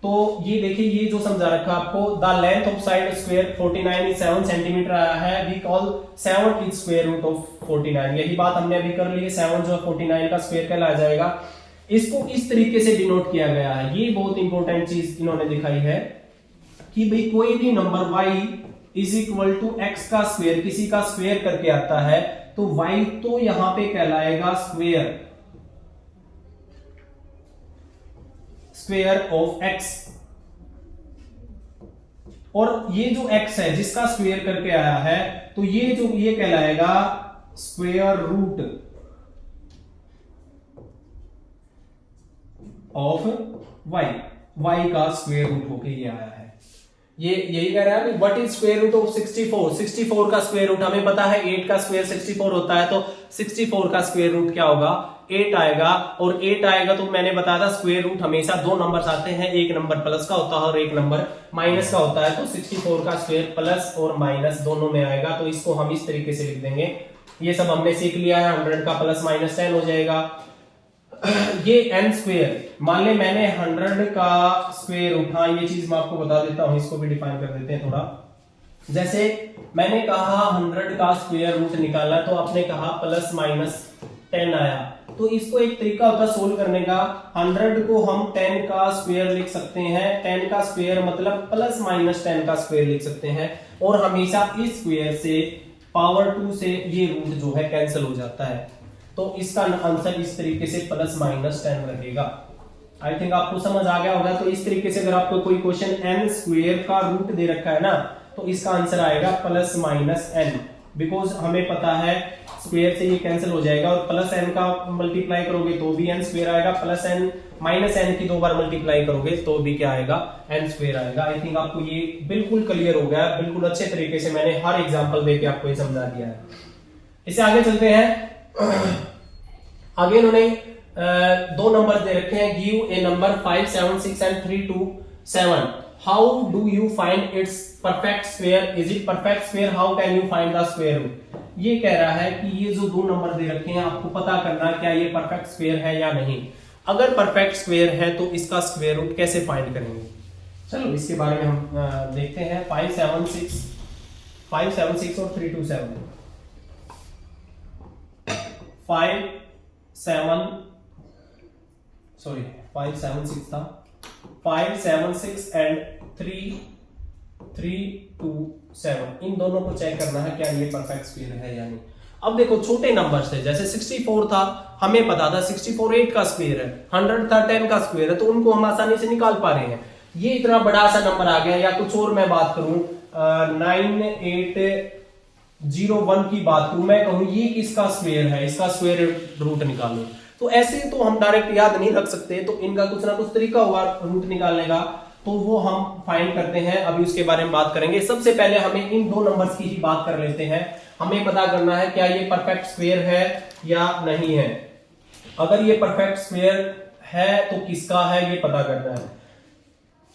तो ये देखिए ये जो समझा रखा आपको, the length of side square 49 is 7 centimetre आया है, we call 7 is square root of 49। यही बात हमने अभी कर ली है, 7 जो 49 का स्क्वायर कहलाया जाएगा। इसको इस तरीके से डिनोट किया गया है, ये बहुत इंपॉर्टेंट चीज इन्होंने दिखाई है कि भाई कोई भी number y is equal to x का स्क्वायर, किसी का स्क्वायर करके आता है, तो y तो यहां पे कहलाएगा स्क्वायर ऑफ x, और ये जो x है जिसका स्क्वायर करके आया है, तो ये कहलाएगा स्क्वायर रूट ऑफ y का स्क्वायर रूट होके ये आया है। ये यही कह रहा है what is square root of 64 का स्क्वायर रूट हमें पता है 8 का स्क्वायर 64 होता है, तो 64 का स्क्वायर रूट क्या होगा, 8 आएगा। और 8 आएगा तो मैंने बताया था स्क्वायर रूट हमेशा दो नंबर्स आते हैं, एक नंबर प्लस का होता है और एक नंबर माइनस का होता है, तो 64 का स्क्वायर प्लस और माइनस दोनों में आएगा। तो इसको हम इस तरीके से लिख देंगे, ये सब हमने सीख लिया है। 100 का प्लस माइनस 10 हो जाएगा। ये n स्क्वायर, मान ले मैंने 100 का स्क्वायर उठा, ये चीज मैं आपको बता देता हूं, इसको भी डिफाइन कर देते हैं थोड़ा। जैसे मैंने कहा 100 का स्क्वायर रूट निकाला, तो आपने कहा प्लस माइनस 10 आया, तो इसको एक तरीका होता है सोल्व करने का, 100 को हम 10 का स्क्वायर लिख सकते हैं, 10 का स्क्वायर मतलब प्लस माइनस 10 का स्क्वायर लिख सकते हैं, और हमेशा इस स्क्वायर से पावर 2 से ये रूट जो है कैंसिल हो जाता है। तो इसका आंसर इस तरीके से प्लस माइनस 10 रहेगा। आई थिंक आपको समझ आ गया होगा। तो इस तरीके से अगर आपको कोई क्वेश्चन n स्क्वायर का रूट दे रखा है ना, तो इसका आंसर आएगा प्लस माइनस n, बिकॉज हमें पता है स्क्वायर से ये कैंसिल हो जाएगा, और प्लस n का मल्टीप्लाई करोगे तो भी n स्क्वायर आएगा, प्लस n माइनस n की 2 बार मल्टीप्लाई करोगे तो भी क्या आएगा, n स्क्वायर आएगा। आई थिंक आपको ये बिल्कुल क्लियर हो गया, बिल्कुल अच्छे तरीके से मैंने हर एग्जांपल देके आपको ये समझा दिया है। इससे आगे चलते हैं। आगे इन्होंने 2 नंबर दे रखे हैं, give a number 5, 7, 6 and 3, 2, 7, how do you find its perfect square, is it perfect square, how can you find the square root. ये कह रहा है कि ये जो 2 नंबर दे रखे हैं आपको पता करना क्या ये परफेक्ट स्क्वायर है या नहीं। अगर परफेक्ट स्क्वायर है तो इसका स्क्वायर रूट कैसे फाइंड करेंगे, चलो इसके बारे में हम देखते हैं। 5, 7, 6 और 3, 2, 7, 5, 7, 6 था, 5, 7, 6 एंड 3, 2, 7, इन दोनों को चेक करना है क्या ये परफेक्ट स्क्वायर है या नहीं। अब देखो छोटे नंबर्स थे, जैसे 64 था, हमें पता था 64 8 का स्क्वायर है, 100 था 10 का स्क्वायर है, तो उनको हम आसानी से निकाल पा रहे हैं। ये इतना बड़ा सा नंबर आ गया, या कुछ और मैं बात करूं 9801 की बात करूं, मैं कहूं ये किसका स्क्वायर है, इसका स्क्वायर रूट निकालो, तो ऐसे तो हम डायरेक्ट याद नहीं रख सकते, तो इनका कुछ ना कुछ तरीका होगा रूट निकालने का, तो वो हम फाइंड करते हैं, अभी उसके बारे में बात करेंगे। सबसे पहले हमें इन दो नंबर्स की ही बात कर लेते हैं। हमें पता करना है क्या ये परफेक्ट स्क्वायर है या नहीं है। अगर ये परफेक्ट स्क्वायर है तो किसका है ये पता करना है।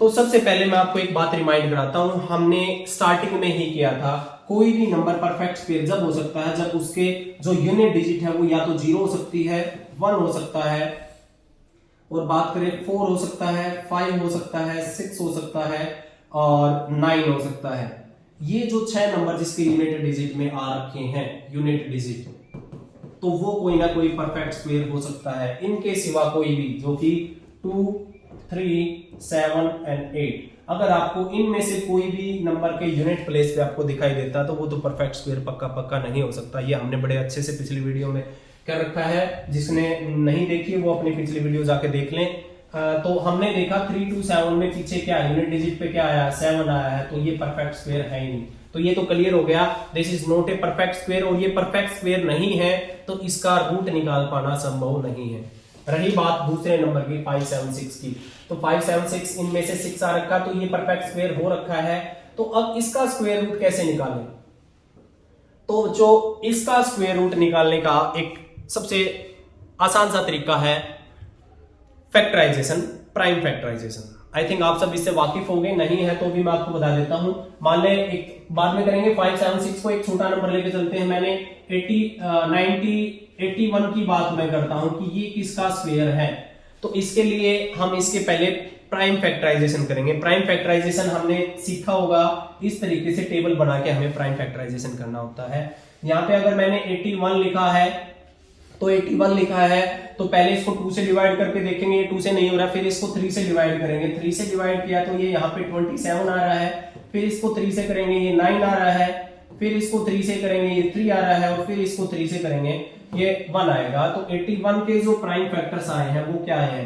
तो सबसे पहले मैं आपको एक बात रिमाइंड कराता हूं, हमने स्टार्टिंग में ही किया था, कोई भी नंबर परफेक्ट स्क्वायर जब हो सकता है जब उसके जो यूनिट डिजिट है वो या तो 0 हो सकती है, 1 हो सकता है, और बात करें 4 हो सकता है, 5 हो सकता है, 6 हो सकता है और 9 हो सकता है। ये जो 6 नंबर जिसके यूनिट डिजिट में आ रखे हैं यूनिट डिजिट, तो वो कोई ना कोई परफेक्ट स्क्वायर हो सकता है। इनके सिवा कोई भी, जो कि 2, 3, 7 एंड 8, अगर आपको इनमें से कोई भी नंबर के यूनिट प्लेस पे आपको दिखाई देता तो वो तो परफेक्ट स्क्वायर पक्का नहीं हो सकता। ये हमने बड़े अच्छे से पिछली वीडियो में कर रखा है, जिसने नहीं देखी वो अपनी पिछली वीडियो जाके देख लें। तो हमने देखा 3 to 7 में पीछे क्या यूनिट डिजिट पे क्या आया, 7 आया है, तो ये परफेक्ट स्क्वायर है ही नहीं। तो ये तो क्लियर हो गया, this is not a perfect square, और ये परफेक्ट स्क्वायर नहीं है तो इसका रूट निकाल पाना संभव नहीं है। रही बात दूसरे नंबर की 5, 7, 6 की, तो 5, 7, 6 इनमें से 6 आ रखा, तो ये परफेक्ट स्क्वायर हो रखा है। तो अब इसका स्क्वायर रूट कैसे निकालें? तो जो इसका स्क्वायर रूट निकालने का एक सबसे आसान सा तरीका है factorisation, prime factorisation. I think आप सब इससे वाकिफ हो गए, नहीं है तो भी मैं आपको बता देता हूं। मान ले एक बाद में करेंगे, 5, 7, 6 को एक छोटा नंबर लेके चलते हैं। मैंने 80, 90, 81 की बात मैं करता हूं कि ये किसका स्क्वायर है, तो इसके लिए हम इसके पहले प्राइम फैक्टराइजेशन करेंगे। प्राइम फैक्टराइजेशन हमने सीखा होगा, इस तरीके से टेबल बना के हमें प्राइम फैक्टराइजेशन करना होता है। यहाँ पे अगर मैंने 81 लिखा है, तो 81 लिखा है तो पहले इसको 2 से डिवाइड करके देखेंगे, ये 2 से नहीं हो रहा, फिर इसको 3 से डिवाइड करेंगे। 3 से डिवाइड किया तो ये यहाँ पे 27 आ रहा है, फिर इसको 3 से करेंगे ये 9 आ रहा है, फिर इसको 3 से करेंगे ये 3 आ रहा है, और फिर इसको 3 से करेंगे ये 1 आएगा। तो 81 के जो प्राइम फैक्टर्स आए हैं वो क्या है,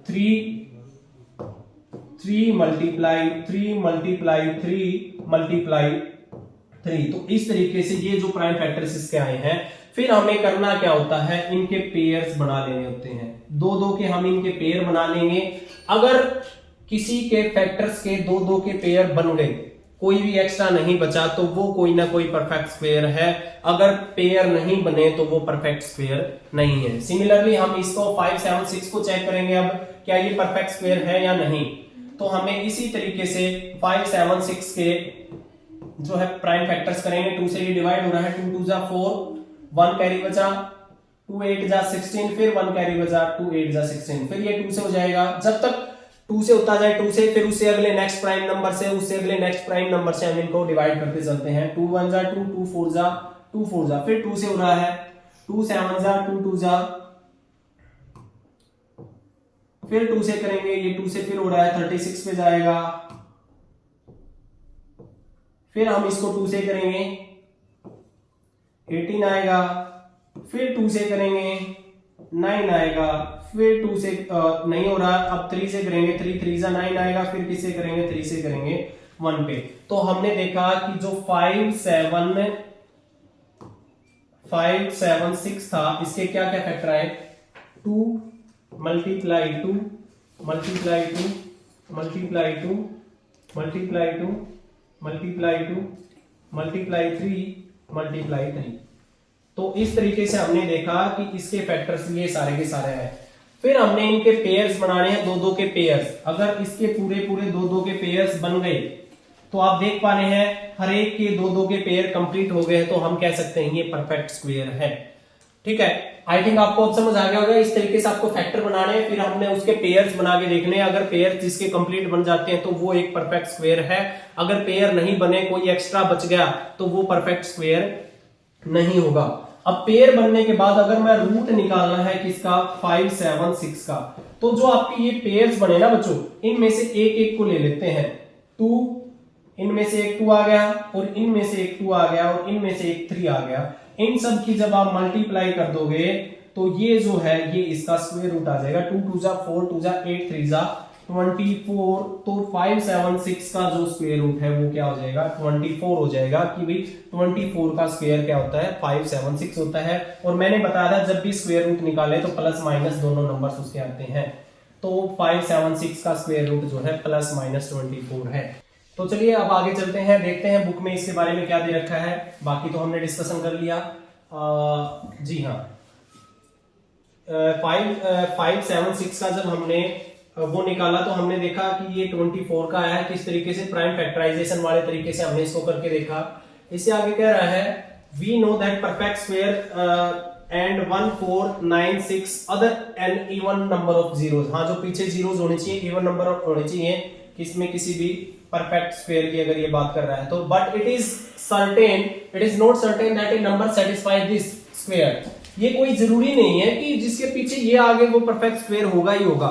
3 मल्टीप्लाई 3 मल्टीप्लाई 3 मल्टीप्लाई 3। तो इस तरीके से ये जो प्राइम फैक्टर्स इसके आए हैं, फिर हमें करना क्या होता है, इनके पेयर्स बना लेने होते हैं। 2-2 के हम इनके पेयर बना लेंगे। अगर किसी के फैक्टर्स के 2-2 के पेयर बन गए, कोई भी एक्स्ट्रा नहीं बचा, तो वो कोई ना कोई परफेक्ट स्क्वायर है। अगर पेयर नहीं बने तो वो परफेक्ट स्क्वायर नहीं है। सिमिलरली हम इसको 5, 7, 6 को चेक करेंगे, अब क्या ये परफेक्ट स्क्वायर है या नहीं। तो हमें इसी तरीके से 5, 7, 6 के जो है प्राइम फैक्टर्स करेंगे। 2 से ये डिवाइड हो रहा है, 2 2 जा 4, 1 कैरी बचा, 2 8 जा 16, फिर 1 कैरी बचा, 2 8 जा 16, फिर ये 2 से हो जाएगा। जब तक 2 से होता जाए 2 से, फिर उससे अगले नेक्स्ट प्राइम नंबर से, उससे अगले नेक्स्ट प्राइम नंबर से हम इनको डिवाइड करते चलते हैं। 2 1 जा 2, 2 4 जा 2 4 जा, फिर 2 से हो रहा है, 2 7 जा 2 2 जा, फिर 2 से करेंगे, ये 2 से फिर हो रहा है 36 पे जाएगा, फिर हम इसको 2 से करेंगे 18 आएगा, फिर 2 से करेंगे 9 आएगा, फिर 2 से नहीं हो रहा, अब 3 से करेंगे, 3 3 जा 9 आएगा, फिर किससे करेंगे, 3 से करेंगे 1 पे। तो हमने देखा कि जो 5 7 6 था, इसके क्या क्या फैक्टर आए, 2 multiply 2 multiply 2 multiply 2 multiply 2 multiply 2 multiply 3 multiply 3। तो इस तरीके से हमने देखा कि इसके फैक्टर्स ये सारे के सारे हैं। फिर हमने इनके पेयर्स बनाने हैं, 2-2 के पेयर्स। अगर इसके पूरे 2-2 के पेयर्स बन गए तो आप देख पा रहे हैं हर एक के 2-2 के पेयर कंप्लीट हो गए, तो हम कह सकते हैं ये परफेक्ट स्क्वायर है। ठीक है, आई थिंक आपको अब समझ आ गया होगा। इस तरीके से आपको फैक्टर बनाने हैं, फिर हमने उसके पेयर्स बना के देखने हैं। अगर पेयर जिसके कंप्लीट बन जाते हैं तो वो एक परफेक्ट स्क्वायर है। अगर पेयर नहीं बने, कोई एक्स्ट्रा बच गया, तो वो परफेक्ट स्क्वायर नहीं होगा। अब पेयर बनने के बाद अगर मैं रूट निकालना है किसका, 5 7 6 का, तो जो आपके ये पेयर्स बने ना बच्चों, इनमें से एक एक को ले लेते हैं। 2, इनमें से एक 2 आ गया, और इनमें से एक 2 आ गया, और इनमें से एक 3 आ गया। इन सब की जब आप मल्टीप्लाई कर दोगे तो ये जो है ये इसका स्क्वायर रूट आ जाएगा। 2 2 जा 4, 2 जा 8, 3 जा 24, तो 576 का जो स्क्वायर रूट है वो क्या हो जाएगा 24 हो जाएगा कि भाई 24 का स्क्वायर क्या होता है 576 होता है। और मैंने बताया था जब भी स्क्वायर रूट निकाले तो प्लस माइनस दोनों नंबर्स उसके आते हैं, तो 576 का स्क्वायर रूट जो है प्लस माइनस 24 है। तो चलिए अब आगे चलते हैं, देखते हैं बुक में इसके बारे में क्या दे रखा है। बाकी तो हमने डिस्कशन कर लिया। जी हाँ, 576 का जब हमने वो निकाला तो हमने देखा कि ये 24 का आया है। किस तरीके से, प्राइम फैक्टराइजेशन वाले तरीके से हमने इसको करके देखा। इससे आगे कह रहा है we know that perfect square and 1496 other an even number of zeros. हाँ, जो पीछे जीरोस होने चाहिए, इवन नंबर होने चाहिए किसमें, किसी भी परफेक्ट स्क्वायर की अगर ये बात कर रहा है तो। But it is not certain that A number satisfy this square. ये कोई जरूरी नहीं है कि जिसके पीछे ये आगे वो परफेक्ट स्क्वायर होगा ही होगा,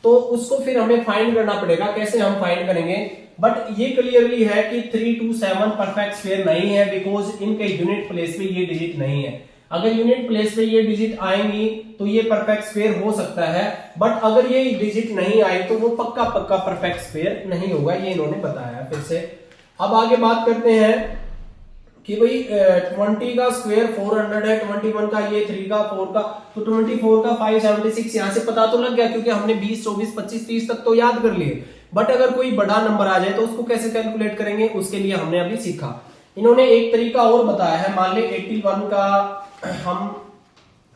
तो उसको फिर हमें फाइंड करना पड़ेगा। कैसे हम फाइंड करेंगे, बट ये क्लियरली है कि 327 परफेक्ट स्क्वायर नहीं है, बिकॉज इनके यूनिट प्लेस में ये डिजिट नहीं है। अगर यूनिट प्लेस में ये डिजिट आएंगी तो ये परफेक्ट स्क्वायर हो सकता है, बट अगर ये डिजिट नहीं आई तो वो पक्का परफेक्ट स्क्वायर नहीं होगा, ये इन्होंने बताया। फिर से अब आगे बात करते हैं कि भाई 20 का स्क्वायर 400 है, 21 का ये, 3 का 4 का, तो 24 का 576 यहां से पता तो लग गया क्योंकि हमने 20, 24, 25, 30 तक तो याद कर लिए। बट अगर कोई बड़ा नंबर आ जाए तो उसको कैसे कैलकुलेट करेंगे, उसके लिए हमने अभी सीखा। इन्होंने एक तरीका और बताया है। मान ले 81 का, हम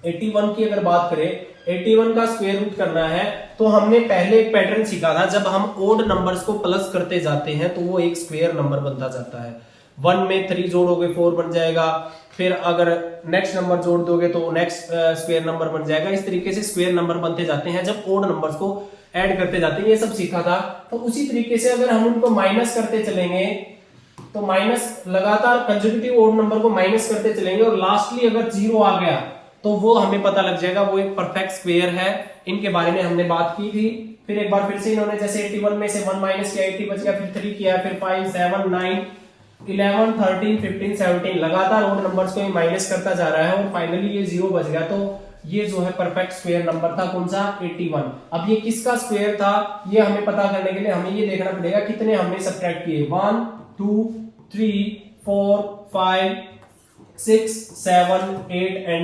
81 की अगर बात करें, 81 का स्क्वायर रूट करना है तो हमने पहले एक पैटर्न सीखा था। जब हम ओड नंबर्स को प्लस करते जाते हैं तो वो एक स्क्वायर नंबर बनता जाता है। 1 में 3 जोड़ोगे 4 बन जाएगा, फिर अगर नेक्स्ट नंबर जोड़ दोगे तो नेक्स्ट स्क्वायर नंबर बन जाएगा। इस तरीके से स्क्वायर नंबर बनते जाते हैं जब ओड नंबर्स को ऐड करते जाते हैं। ये सब सीखा था। तो उसी तरीके से अगर हम उनको माइनस करते चलेंगे तो माइनस लगातार कंसेक्यूटिव ओड नंबर को माइनस करते चलेंगे और लास्टली अगर 0 आ गया तो वो हमें पता लग जाएगा वो एक परफेक्ट स्क्वायर है। इनके बारे में हमने बात की थी। फिर एक बार फिर से इन्होंने जैसे 81 में से 1 माइनस किया, 80 बच गया, फिर 3 किया, फिर 5, 7, 9, 11, 13, 15, 17 लगातार ओड नंबर्स को माइनस करता जा रहा है और फाइनली ये 0 बच गया। तो ये जो है परफेक्ट स्क्वायर नंबर था कौन सा, 81। अब ये किसका स्क्वायर था ये हमें पता करने के लिए हमें ये देखना पड़ेगा कितने हमने सब्ट्रैक्ट किए। 1, 2, 3, 4, 5, 6, 7, 8 एंड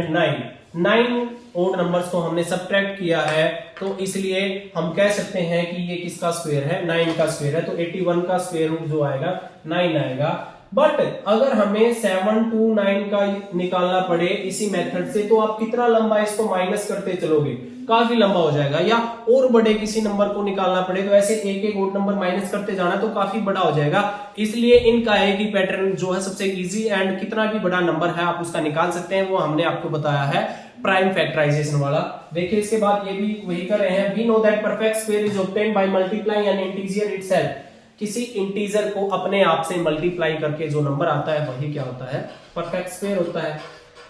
9 ओड नंबर्स को हमने सब्ट्रैक्ट किया है। तो इसलिए हम कह सकते हैं कि ये किसका स्क्वायर है, 9 का स्क्वायर है। तो 81 का स्क्वायर रूट जो आएगा 9 आएगा। बट अगर हमें 7 to 9 का निकालना पड़े इसी मेथड से तो आप कितना लंबा इसको माइनस करते चलोगे, काफी लंबा हो जाएगा। या और बड़े किसी नंबर को निकालना पड़े तो ऐसे एक एक ओड नंबर माइनस करते जाना तो काफी बड़ा हो जाएगा। इसलिए इनका एक ही पैटर्न जो है सबसे इजी एंड कितना भी बड़ा नंबर है आप उसका निकाल सकते हैं, वो हमने आपको बताया है प्राइम फैक्टराइजेशन वाला। देखिए इसके बाद ये भी वही कर रहे हैं। We know that perfect square is obtained by multiplying an integer itself. किसी इंटीजर को अपने आप से मल्टीप्लाई करके जो नंबर आता है वही क्या होता है, परफेक्ट स्क्वायर होता है।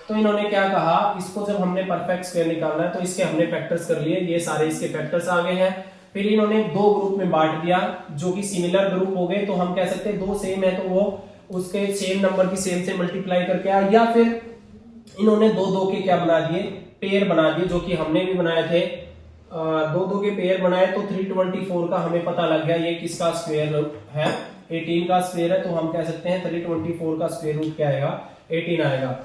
तो इन्होंने क्या कहा, इसको जब हमने परफेक्ट स्क्वायर निकालना है तो इसके हमने फैक्टर्स कर लिए, ये सारे इसके फैक्टर्स आ गए हैं। फिर इन्होंने 2 ग्रुप में बांट दिया जो कि सिमिलर ग्रुप हो गए। तो हम कह सकते हैं 2 सेम है तो वो उसके सेम नंबर की सेम से मल्टीप्लाई करके आया, या फिर इन्होंने 2 के क्या बना दिए, पेयर बना दिए, जो कि हमने भी बनाए थे। 2 के पेयर बनाए तो 324 का हमें पता लग गया ये किसका स्क्वायर है, 18 का स्क्वायर है। तो हम कह सकते हैं 324 का स्क्वायर रूट क्या आएगा, 18 आएगा।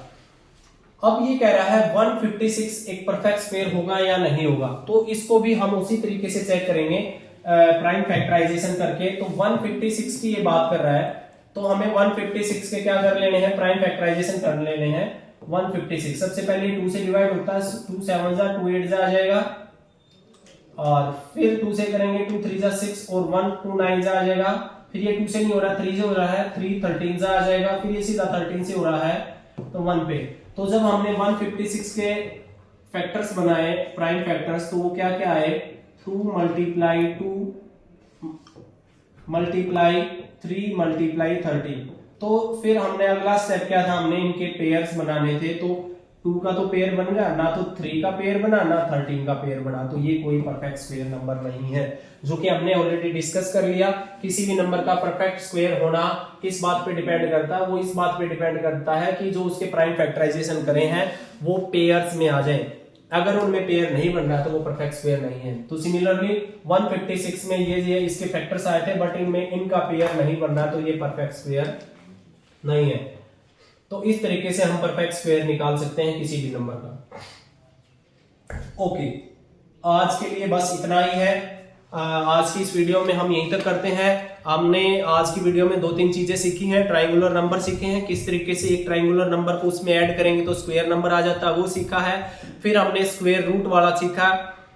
अब ये कह रहा है 156 एक परफेक्ट स्क्वायर होगा या नहीं होगा, तो इसको भी हम उसी तरीके से चेक करेंगे प्राइम फैक्टराइजेशन करके। तो 156 की ये बात कर रहा है तो हमें 156 के क्या कर लेने हैं, प्राइम फैक्टराइजेशन कर लेने हैं। 156 सबसे पहले 2 से डिवाइड होता है, 2 7 जा 2 8 जा आ जाएगा, और फिर 2 से करेंगे 2 3 जा 6 और 1 2 9 जा आ जाएगा। फिर ये 2 से नहीं हो रहा, 3 से हो रहा है, 3 13 जा आ जाएगा। फिर ये सीधा 13 से हो रहा है तो 1 पे। तो जब हमने 156 के फैक्टर्स बनाए प्राइम फैक्टर्स तो वो क्या क्या आए, 2 मल्टीप्लाई 3 मल्टीप्लाई 13। तो फिर हमने अगला स्टेप क्या था, हमने इनके पेयर्स बनाने थे। तो 2 का तो पेयर बन गया, ना तो 3 का पेयर बना ना 13 का पेयर बना, तो ये कोई परफेक्ट स्क्वायर नंबर नहीं है, जो कि हमने ऑलरेडी डिस्कस कर लिया। किसी भी नंबर का परफेक्ट स्क्वायर होना किस बात पे डिपेंड करता है, वो इस बात पे डिपेंड करता है कि जो उसके प्राइम फैक्टराइजेशन करे हैं वो पेयर्स में आ जाए। अगर उनमें पेयर नहीं बन रहा तो वो परफेक्ट स्क्वायर नहीं है। तो सिमिलरली 156 में ये इसके फैक्टर्स आए थे बट इनमें इनका पेयर नहीं बन रहा तो ये परफेक्ट स्क्वायर नहीं है। तो इस तरीके से हम परफेक्ट स्क्वायर निकाल सकते हैं किसी भी नंबर का। ओके, आज के लिए बस इतना ही है। आज की इस वीडियो में हम यहीं तक करते हैं। हमने आज की वीडियो में 2-3 चीजें सीखी हैं। ट्रायंगुलर नंबर सीखे हैं, किस तरीके से एक ट्रायंगुलर नंबर को उसमें ऐड करेंगे तो स्क्वायर नंबर आ जाता है, वो सीखा है। फिर हमने स्क्वायर रूट वाला सीखा,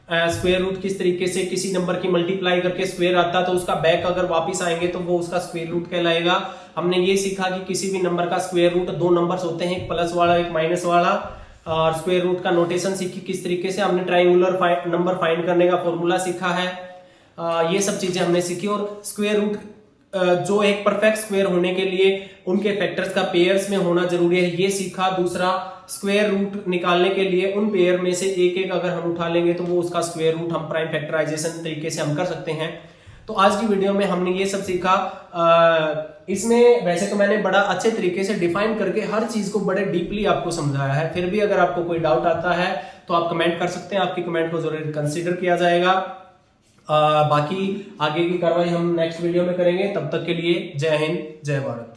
स्क्वायर रूट किस तरीके से किसी नंबर की मल्टीप्लाई करके स्क्वायर आता तो उसका बैक अगर वापस आएंगे तो वो उसका स्क्वायर रूट कहलाएगा। हमने ये सीखा कि किसी भी नंबर का स्क्वायर रूट 2 नंबर्स होते हैं, एक प्लस वाला एक माइनस वाला, और स्क्वायर रूट का नोटेशन सीखी किस तरीके से। हमने ट्रायंगुलर नंबर फाइंड करने का फॉर्मूला सीखा है। ये सब चीजें हमने सीखी। और स्क्वायर रूट जो एक परफेक्ट स्क्वायर होने के लिए उनके फैक्टर्स का पेयर्स में होना जरूरी है, ये सीखा। दूसरा, स्क्वायर रूट निकालने के लिए उन पेयर में से एक एक अगर हम उठा लेंगे तो वो उसका स्क्वायर रूट हम प्राइम फैक्टराइजेशन तरीके से हम कर सकते हैं। तो आज की वीडियो में हमने ये सब सीखा। इसमें वैसे तो मैंने बड़ा अच्छे तरीके से डिफाइन करके हर चीज को बड़े डीपली आपको समझाया है। फिर भी अगर आपको कोई डाउट आता है तो आप कमेंट कर सकते हैं, आपकी कमेंट को जरूर कंसीडर किया जाएगा। बाकी आगे की कार्रवाई हम नेक्स्ट वीडियो में करेंगे। तब तक के लिए जय हिंद, जय भारत।